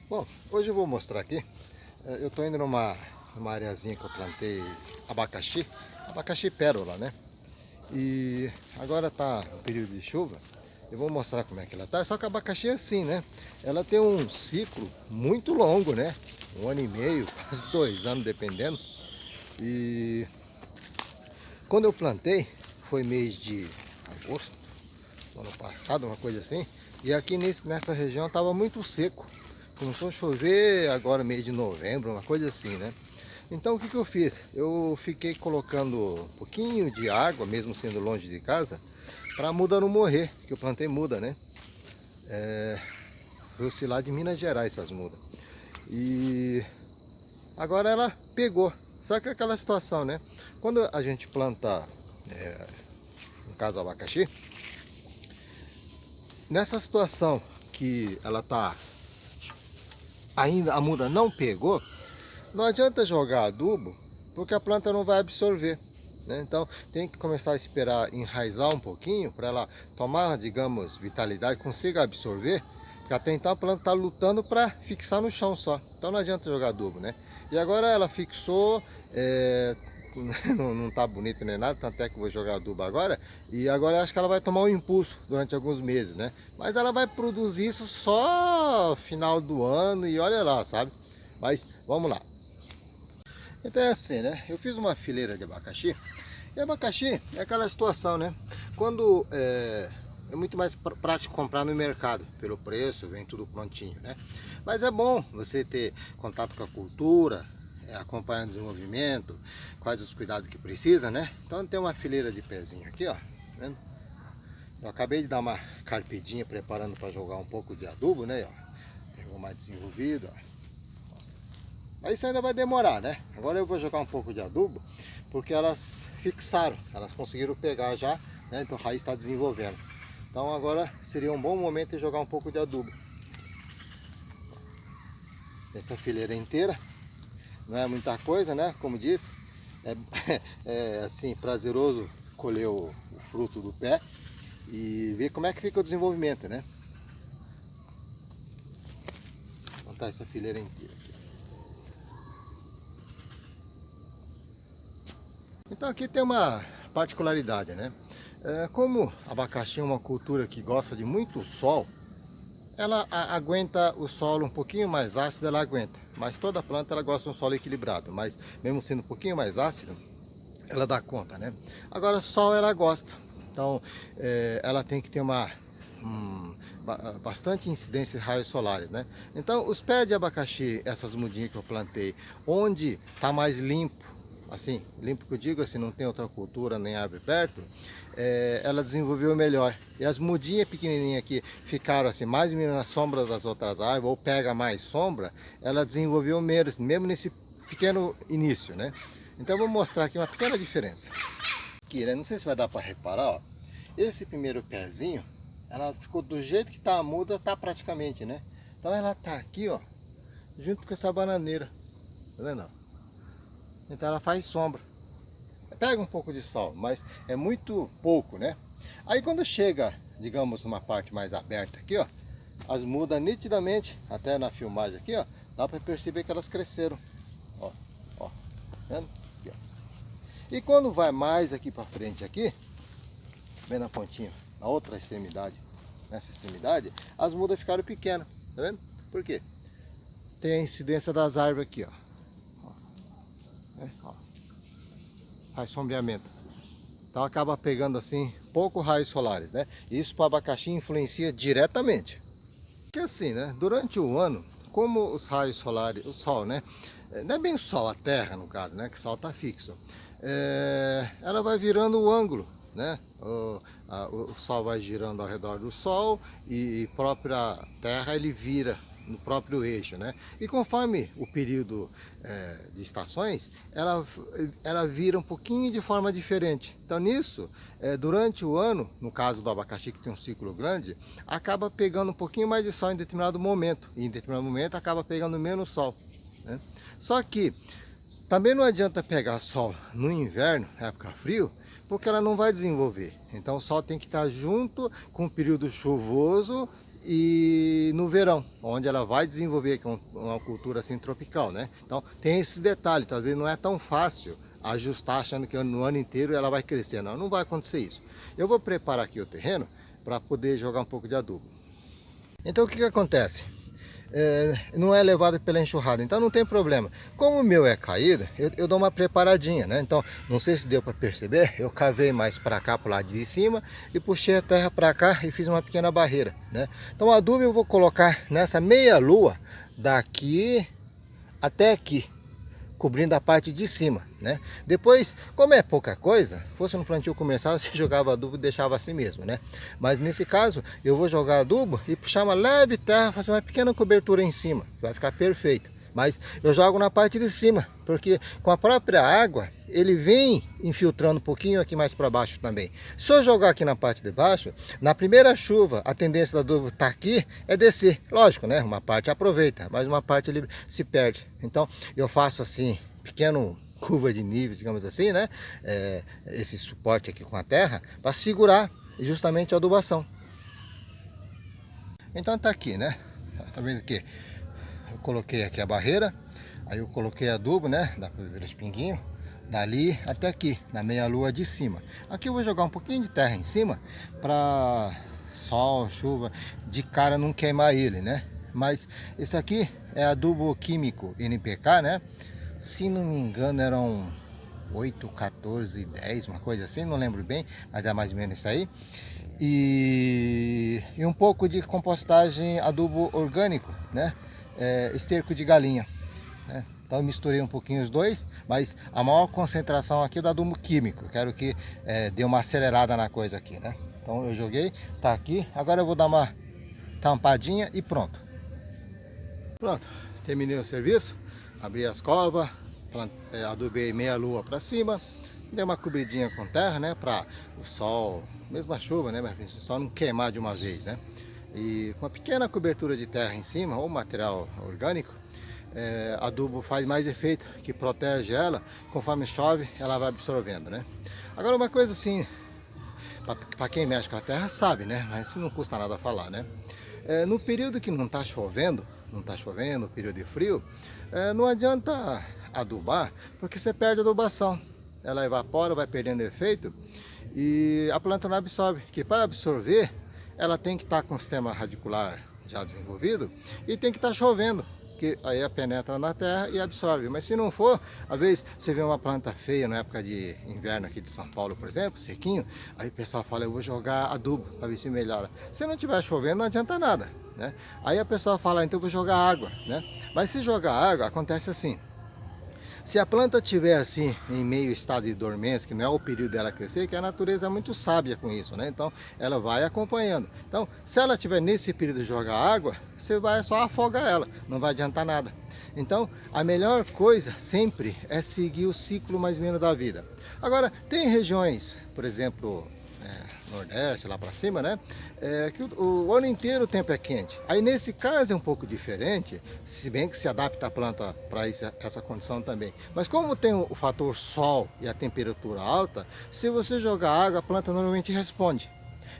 Bom, hoje eu vou mostrar aqui, eu estou indo numa areazinha que eu plantei abacaxi pérola, né? E agora está no período de chuva, eu vou mostrar como é que ela tá. Só que a abacaxi é assim, né? Ela tem um ciclo muito longo, né? 1 ano e meio, quase 2 anos, dependendo. E quando eu plantei, foi mês de agosto, do ano passado, uma coisa assim. E aqui nessa região estava muito seco. Começou a chover agora mês de novembro, uma coisa assim, né? Então o que eu fiz? Eu fiquei colocando um pouquinho de água, mesmo sendo longe de casa, para a muda não morrer, que eu plantei muda, né? Trouxe lá de Minas Gerais essas mudas. E agora ela pegou. Só que é aquela situação, né? Quando a gente planta, no caso abacaxi, nessa situação que ela tá ainda, a muda não pegou, não adianta jogar adubo, porque a planta não vai absorver, né? Então tem que começar a esperar enraizar um pouquinho para ela tomar, digamos, vitalidade, consiga absorver, porque até então a planta está lutando para fixar no chão só. Então não adianta jogar adubo, né? E agora ela fixou, não tá bonito nem nada, tanto é que eu vou jogar adubo agora. E agora eu acho que ela vai tomar um impulso durante alguns meses, né? Mas ela vai produzir isso só final do ano e olha lá, sabe? Mas vamos lá. Então é assim, né? Eu fiz uma fileira de abacaxi. E abacaxi é aquela situação, né? Quando é muito mais prático comprar no mercado, pelo preço, vem tudo prontinho, né? Mas é bom você ter contato com a cultura, acompanhar o desenvolvimento, quais os cuidados que precisa, né? Então tem uma fileira de pezinho aqui, ó. Tá vendo? Eu acabei de dar uma carpidinha preparando para jogar um pouco de adubo, né? Ó. Pegou mais desenvolvido, ó. Mas isso ainda vai demorar, né? Agora eu vou jogar um pouco de adubo, porque elas fixaram, elas conseguiram pegar já, né? Então a raiz está desenvolvendo. Então agora seria um bom momento de jogar um pouco de adubo. Essa fileira inteira, não é muita coisa, né? Como disse, é assim, prazeroso colher o fruto do pé e ver como é que fica o desenvolvimento, né? Vou montar essa fileira inteira aqui. Então aqui tem uma particularidade, né? Como abacaxi é uma cultura que gosta de muito sol, ela aguenta o solo um pouquinho mais ácido, ela aguenta. Mas toda planta ela gosta de um solo equilibrado, mas mesmo sendo um pouquinho mais ácido, ela dá conta, né? Agora sol ela gosta, então ela tem que ter bastante incidência de raios solares, né? Então os pés de abacaxi, essas mudinhas que eu plantei, onde está mais limpo, assim, limpo que eu digo, assim, não tem outra cultura nem árvore perto, ela desenvolveu melhor. E as mudinhas pequenininhas que ficaram assim, mais ou menos na sombra das outras árvores, ou pega mais sombra, ela desenvolveu menos, mesmo nesse pequeno início, né? Então eu vou mostrar aqui uma pequena diferença. Aqui, né? Não sei se vai dar para reparar, ó. Esse primeiro pezinho, ela ficou do jeito que tá a muda, tá praticamente, né? Então ela tá aqui, ó, junto com essa bananeira, tá vendo? Então ela faz sombra. Pega um pouco de sol, mas é muito pouco, né? Aí quando chega, digamos, numa parte mais aberta aqui, ó, as mudas nitidamente, até na filmagem aqui, ó, dá para perceber que elas cresceram. Ó, ó, vendo? Aqui, ó. E quando vai mais aqui para frente aqui, bem na pontinha, na outra extremidade, nessa extremidade, as mudas ficaram pequenas, tá vendo? Por quê? Tem a incidência das árvores aqui, ó. Ó. Faz sombreamento. Então acaba pegando assim pouco raios solares, né? Isso para o abacaxi influencia diretamente. Porque assim, né? Durante o ano, como os raios solares, o sol, né? Não é bem o sol, a terra no caso, né? Que o sol está fixo. Ela vai virando o ângulo, né? O sol vai girando ao redor do sol e a própria terra ele vira no próprio eixo, né? E conforme o período de estações, ela vira um pouquinho de forma diferente. Então nisso, durante o ano, no caso do abacaxi que tem um ciclo grande, acaba pegando um pouquinho mais de sol em determinado momento, e em determinado momento acaba pegando menos sol, né? Só que também não adianta pegar sol no inverno, época frio, porque ela não vai desenvolver. Então o sol tem que estar junto com o período chuvoso e no verão, onde ela vai desenvolver uma cultura assim tropical, né? Então tem esses detalhes, talvez não é tão fácil ajustar achando que no ano inteiro ela vai crescer, não, não vai acontecer isso. Eu vou preparar aqui o terreno para poder jogar um pouco de adubo. Então o que acontece? Não é levado pela enxurrada, então não tem problema. Como o meu é caído, eu dou uma preparadinha, né? Então, não sei se deu para perceber, eu cavei mais para cá, para o lado de cima, e puxei a terra para cá e fiz uma pequena barreira, né? Então, o adubo eu vou colocar nessa meia lua, daqui até aqui, cobrindo a parte de cima, né? Depois, como é pouca coisa, fosse no plantio comercial, você jogava adubo e deixava assim mesmo, né? Mas nesse caso, eu vou jogar adubo e puxar uma leve terra, fazer uma pequena cobertura em cima, vai ficar perfeito. Mas eu jogo na parte de cima, porque com a própria água, ele vem infiltrando um pouquinho aqui mais para baixo também. Se eu jogar aqui na parte de baixo, na primeira chuva, a tendência do adubo estar aqui é descer. Lógico, né? Uma parte aproveita, mas uma parte ele se perde. Então, eu faço assim, pequeno curva de nível, digamos assim, né? Esse suporte aqui com a terra, para segurar justamente a adubação. Então tá aqui, né? Tá vendo aqui? Eu coloquei aqui a barreira, aí eu coloquei adubo, né? Dá para ver os pinguinhos, dali até aqui, na meia lua de cima. Aqui eu vou jogar um pouquinho de terra em cima, para sol, chuva, de cara não queimar ele, né? Mas esse aqui é adubo químico NPK, né? Se não me engano eram 8, 14, 10, uma coisa assim, não lembro bem, mas é mais ou menos isso aí. E um pouco de compostagem adubo orgânico, né? Esterco de galinha, né? Então eu misturei um pouquinho os dois, mas a maior concentração aqui é do adubo químico. Quero que dê uma acelerada na coisa aqui, né? Então eu joguei, tá aqui. Agora eu vou dar uma tampadinha e pronto. Pronto, terminei o serviço. Abri as covas, adubei meia lua para cima, dei uma cobridinha com terra, né? Para o sol, mesmo a chuva, né? Mas o sol não queimar de uma vez, né? E com uma pequena cobertura de terra em cima, ou material orgânico, adubo faz mais efeito, que protege ela, conforme chove, ela vai absorvendo, né? Agora uma coisa assim, para quem mexe com a terra sabe, né? Mas isso não custa nada falar, né? No período que não está chovendo, período de frio, não adianta adubar, porque você perde a adubação. Ela evapora, vai perdendo efeito e a planta não absorve. Que para absorver, ela tem que estar com o sistema radicular já desenvolvido e tem que estar chovendo, que aí ela penetra na terra e absorve. Mas se não for, às vezes você vê uma planta feia na época de inverno aqui de São Paulo, por exemplo, sequinho, aí o pessoal fala, eu vou jogar adubo para ver se melhora. Se não estiver chovendo, não adianta nada, né? Aí a pessoa fala, então eu vou jogar água, né? Mas se jogar água, acontece assim. Se a planta estiver assim, em meio estado de dormência, que não é o período dela crescer, que a natureza é muito sábia com isso, né? Então, ela vai acompanhando. Então, se ela estiver nesse período de jogar água, você vai só afogar ela, não vai adiantar nada. Então, a melhor coisa sempre é seguir o ciclo mais ou menos da vida. Agora, tem regiões, por exemplo, Nordeste, lá para cima, né? Que o ano inteiro o tempo é quente. Aí nesse caso é um pouco diferente, se bem que se adapta a planta para essa condição também. Mas como tem o fator sol e a temperatura alta, se você jogar água, a planta normalmente responde.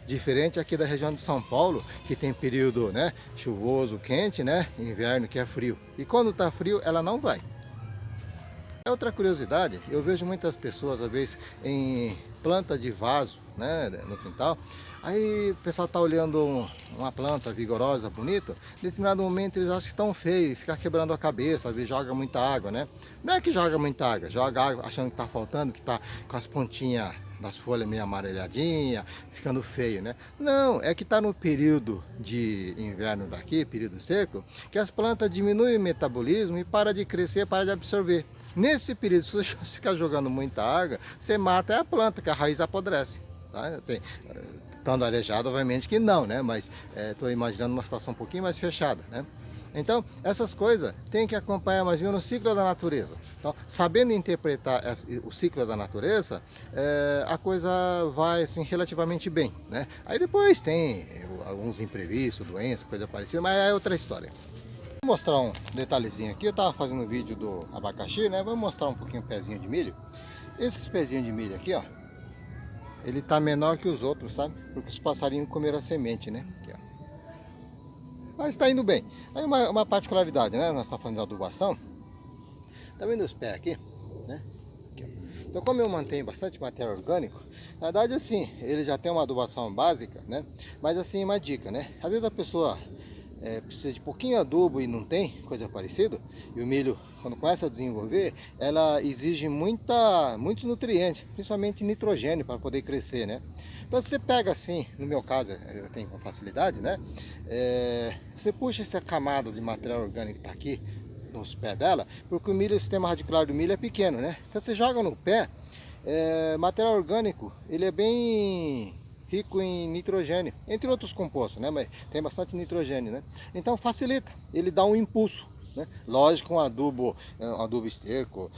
Diferente aqui da região de São Paulo, que tem período, né, chuvoso, quente, né? Inverno que é frio. E quando está frio, ela não vai. Outra curiosidade, eu vejo muitas pessoas, às vezes, em planta de vaso, né, no quintal. Aí o pessoal está olhando uma planta vigorosa, bonita, em determinado momento eles acham que estão feio e fica quebrando a cabeça, às vezes joga muita água, né? Não é que joga muita água, joga água achando que está faltando, que está com as pontinhas das folhas meio amarelhadinha, ficando feio, né? Não, é que está no período de inverno daqui, período seco, que as plantas diminuem o metabolismo e para de crescer, para de absorver. Nesse período, se você ficar jogando muita água, você mata a planta, que a raiz apodrece. Tá? Estando arejado, obviamente que não, né? Mas estou imaginando uma situação um pouquinho mais fechada, né? Então, essas coisas tem que acompanhar mais ou menos o ciclo da natureza. Então, sabendo interpretar o ciclo da natureza, a coisa vai assim, relativamente bem, né? Aí depois tem alguns imprevistos, doenças, coisa parecida, mas é outra história. Vou mostrar um detalhezinho aqui. Eu estava fazendo um vídeo do abacaxi, né? Vou mostrar um pouquinho o pezinho de milho. Esses pezinhos de milho aqui, ó, ele tá menor que os outros, sabe? Porque os passarinhos comeram a semente, né? Aqui, ó. Mas está indo bem. Aí uma particularidade, né? Nós estamos falando de adubação. Tá vendo os pés aqui? Né? Aqui, ó. Então, como eu mantenho bastante matéria orgânica, na verdade, assim, ele já tem uma adubação básica, né? Mas assim, uma dica, né? Às vezes a pessoa precisa de pouquinho adubo e não tem, coisa parecida, e o milho, quando começa a desenvolver, ela exige muitos nutrientes, principalmente nitrogênio, para poder crescer, né? Então você pega assim, no meu caso, eu tenho com facilidade, né? Você puxa essa camada de material orgânico que está aqui, nos pés dela, porque o milho, o sistema radicular do milho é pequeno, né? Então você joga no pé, material orgânico, ele é bem rico em nitrogênio, entre outros compostos, né? Mas tem bastante nitrogênio, né? Então facilita, ele dá um impulso, né? Lógico, um adubo esterco,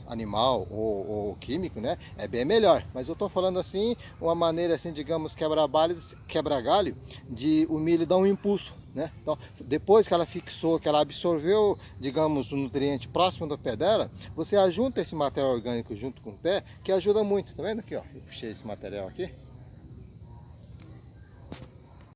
animal ou químico, né? É bem melhor. Mas eu estou falando assim, uma maneira assim, digamos, quebra-galho, de o milho dar um impulso, né? Então, depois que ela fixou, que ela absorveu, digamos, o nutriente próximo do pé dela, você ajunta esse material orgânico junto com o pé, que ajuda muito. Tá vendo aqui, ó? Eu puxei esse material aqui.